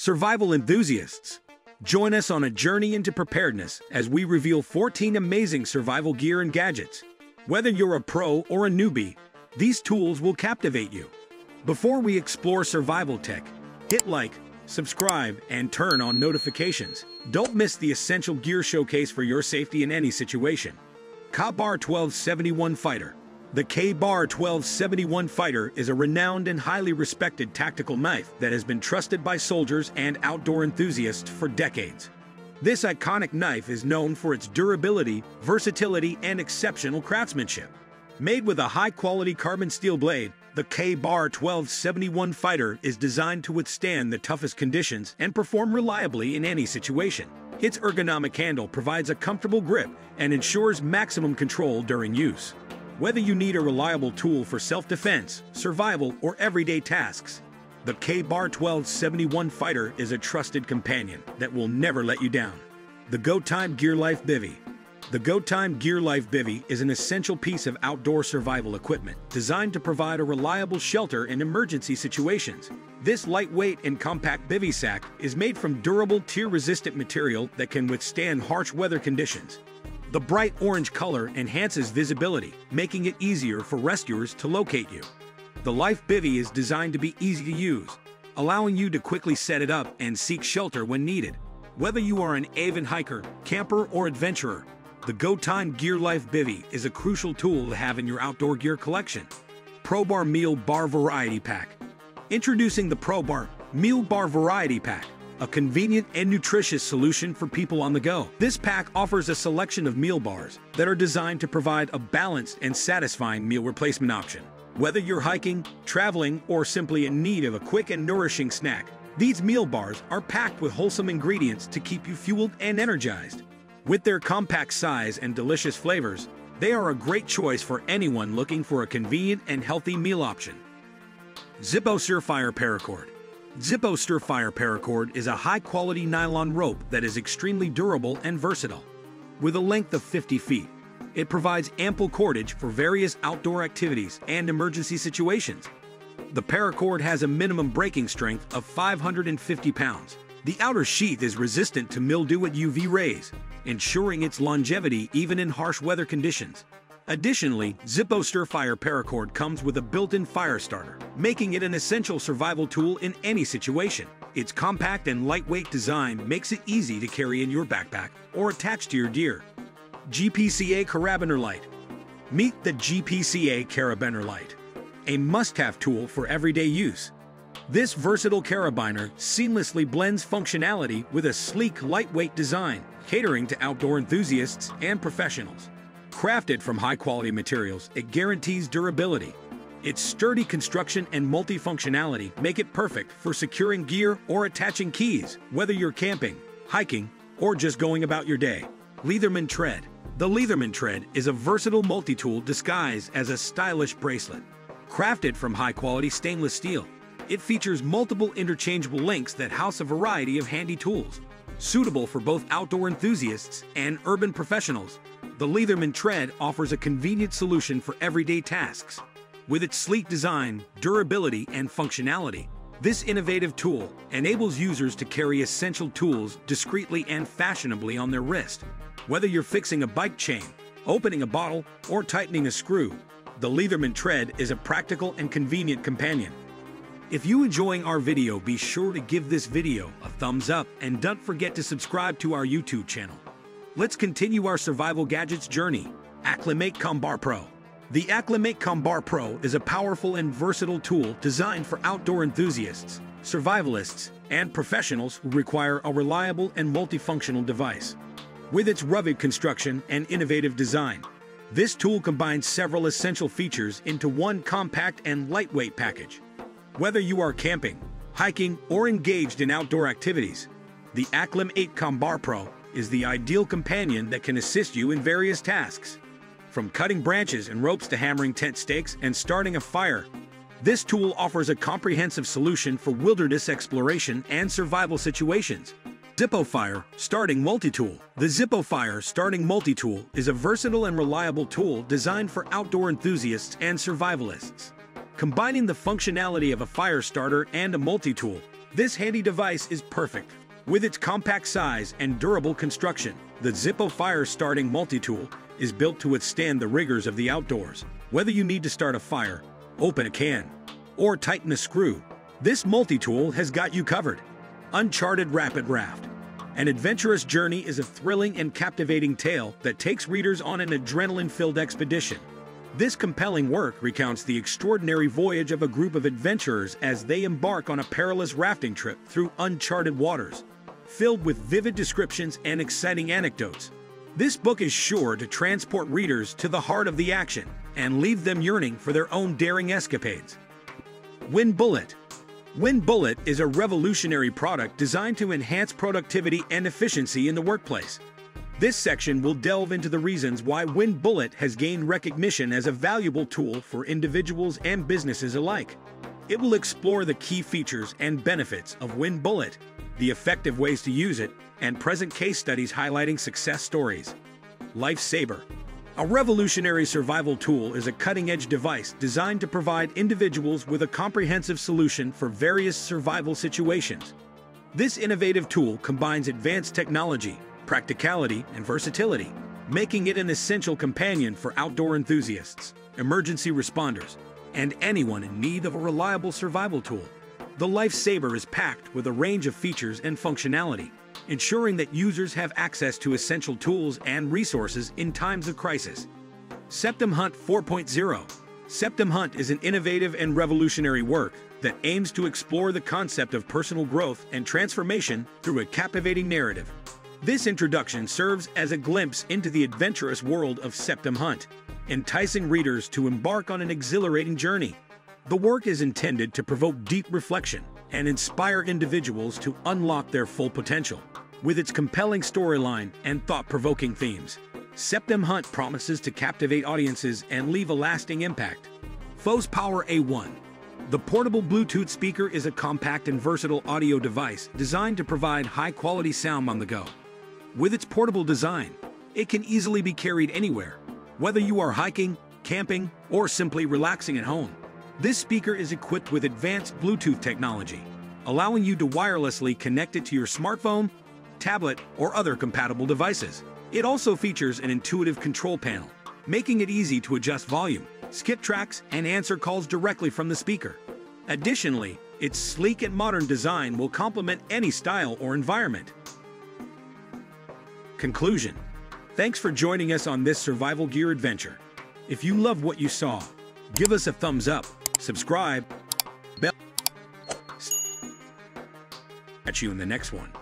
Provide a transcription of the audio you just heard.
Survival enthusiasts, join us on a journey into preparedness as we reveal 14 amazing survival gear and gadgets. Whether you're a pro or a newbie, these tools will captivate you. Before we explore survival tech, hit like, subscribe, and turn on notifications. Don't miss the essential gear showcase for your safety in any situation. Combar 1271 Fighter. The Combar 1271 Fighter is a renowned and highly respected tactical knife that has been trusted by soldiers and outdoor enthusiasts for decades. This iconic knife is known for its durability, versatility, and exceptional craftsmanship. Made with a high-quality carbon steel blade, the Combar 1271 Fighter is designed to withstand the toughest conditions and perform reliably in any situation. Its ergonomic handle provides a comfortable grip and ensures maximum control during use. Whether you need a reliable tool for self-defense, survival, or everyday tasks, the Combar 1271 Fighter is a trusted companion that will never let you down. The Go Time Gear Life Bivy. The Go Time Gear Life Bivy is an essential piece of outdoor survival equipment designed to provide a reliable shelter in emergency situations. This lightweight and compact bivy sack is made from durable, tear-resistant material that can withstand harsh weather conditions. The bright orange color enhances visibility, making it easier for rescuers to locate you. The Life Bivy is designed to be easy to use, allowing you to quickly set it up and seek shelter when needed. Whether you are an avid hiker, camper, or adventurer, the Go Time Gear Life Bivy is a crucial tool to have in your outdoor gear collection. PROBAR Meal Bar Variety Pack. Introducing the PROBAR Meal Bar Variety Pack, a convenient and nutritious solution for people on the go. This pack offers a selection of meal bars that are designed to provide a balanced and satisfying meal replacement option. Whether you're hiking, traveling, or simply in need of a quick and nourishing snack, these meal bars are packed with wholesome ingredients to keep you fueled and energized. With their compact size and delicious flavors, they are a great choice for anyone looking for a convenient and healthy meal option. Zippo Surefire Paracord. Zippo Surefire Paracord is a high-quality nylon rope that is extremely durable and versatile. With a length of 50 feet, it provides ample cordage for various outdoor activities and emergency situations. The Paracord has a minimum breaking strength of 550 pounds. The outer sheath is resistant to mildew and UV rays, ensuring its longevity even in harsh weather conditions. Additionally, Zippo Surefire Paracord comes with a built-in fire starter, making it an essential survival tool in any situation. Its compact and lightweight design makes it easy to carry in your backpack or attach to your gear. GPCA Carabiner Lite. Meet the GPCA Carabiner Lite, a must-have tool for everyday use. This versatile carabiner seamlessly blends functionality with a sleek, lightweight design, catering to outdoor enthusiasts and professionals. Crafted from high-quality materials, it guarantees durability. Its sturdy construction and multifunctionality make it perfect for securing gear or attaching keys, whether you're camping, hiking, or just going about your day. Leatherman Tread. The Leatherman Tread is a versatile multi-tool disguised as a stylish bracelet. Crafted from high-quality stainless steel, it features multiple interchangeable links that house a variety of handy tools. Suitable for both outdoor enthusiasts and urban professionals, the Leatherman Tread offers a convenient solution for everyday tasks. With its sleek design, durability, and functionality, this innovative tool enables users to carry essential tools discreetly and fashionably on their wrist. Whether you're fixing a bike chain, opening a bottle, or tightening a screw, the Leatherman Tread is a practical and convenient companion. If you're enjoying our video, be sure to give this video a thumbs up and don't forget to subscribe to our YouTube channel. Let's continue our survival gadgets journey. Aclim Combar Pro. The Aclim Combar Pro is a powerful and versatile tool designed for outdoor enthusiasts, survivalists, and professionals who require a reliable and multifunctional device. With its rugged construction and innovative design, this tool combines several essential features into one compact and lightweight package. Whether you are camping, hiking, or engaged in outdoor activities, the Aclim Combar Pro is the ideal companion that can assist you in various tasks. From cutting branches and ropes to hammering tent stakes and starting a fire, this tool offers a comprehensive solution for wilderness exploration and survival situations. Zippo Starting Multitool. The Zippo Starting Multitool is a versatile and reliable tool designed for outdoor enthusiasts and survivalists. Combining the functionality of a fire starter and a multi-tool, This handy device is perfect. With its compact size and durable construction, the Zippo fire-starting multi-tool is built to withstand the rigors of the outdoors. Whether you need to start a fire, open a can, or tighten a screw, this multi-tool has got you covered. Uncharted Rapid Raft. An adventurous journey is a thrilling and captivating tale that takes readers on an adrenaline-filled expedition. This compelling work recounts the extraordinary voyage of a group of adventurers as they embark on a perilous rafting trip through uncharted waters, filled with vivid descriptions and exciting anecdotes. This book is sure to transport readers to the heart of the action and leave them yearning for their own daring escapades. WYN Bullet. WYN Bullet is a revolutionary product designed to enhance productivity and efficiency in the workplace. This section will delve into the reasons why WYN Bullet has gained recognition as a valuable tool for individuals and businesses alike. It will explore the key features and benefits of WYN Bullet, the effective ways to use it, and present case studies highlighting success stories. Lifesaber. A revolutionary survival tool is a cutting-edge device designed to provide individuals with a comprehensive solution for various survival situations. This innovative tool combines advanced technology, practicality, and versatility, making it an essential companion for outdoor enthusiasts, emergency responders, and anyone in need of a reliable survival tool. The Lifesaber is packed with a range of features and functionality, ensuring that users have access to essential tools and resources in times of crisis. Septem Hunt 4.0. Septem Hunt is an innovative and revolutionary work that aims to explore the concept of personal growth and transformation through a captivating narrative. This introduction serves as a glimpse into the adventurous world of Septem Hunt, enticing readers to embark on an exhilarating journey. The work is intended to provoke deep reflection and inspire individuals to unlock their full potential. With its compelling storyline and thought-provoking themes, Septem Hunt promises to captivate audiences and leave a lasting impact. FosPower A1. The portable Bluetooth speaker is a compact and versatile audio device designed to provide high-quality sound on the go. With its portable design, it can easily be carried anywhere, whether you are hiking, camping, or simply relaxing at home. This speaker is equipped with advanced Bluetooth technology, allowing you to wirelessly connect it to your smartphone, tablet, or other compatible devices. It also features an intuitive control panel, making it easy to adjust volume, skip tracks, and answer calls directly from the speaker. Additionally, its sleek and modern design will complement any style or environment. Conclusion. Thanks for joining us on this survival gear adventure. If you love what you saw, give us a thumbs up, subscribe, bell. Catch you in the next one.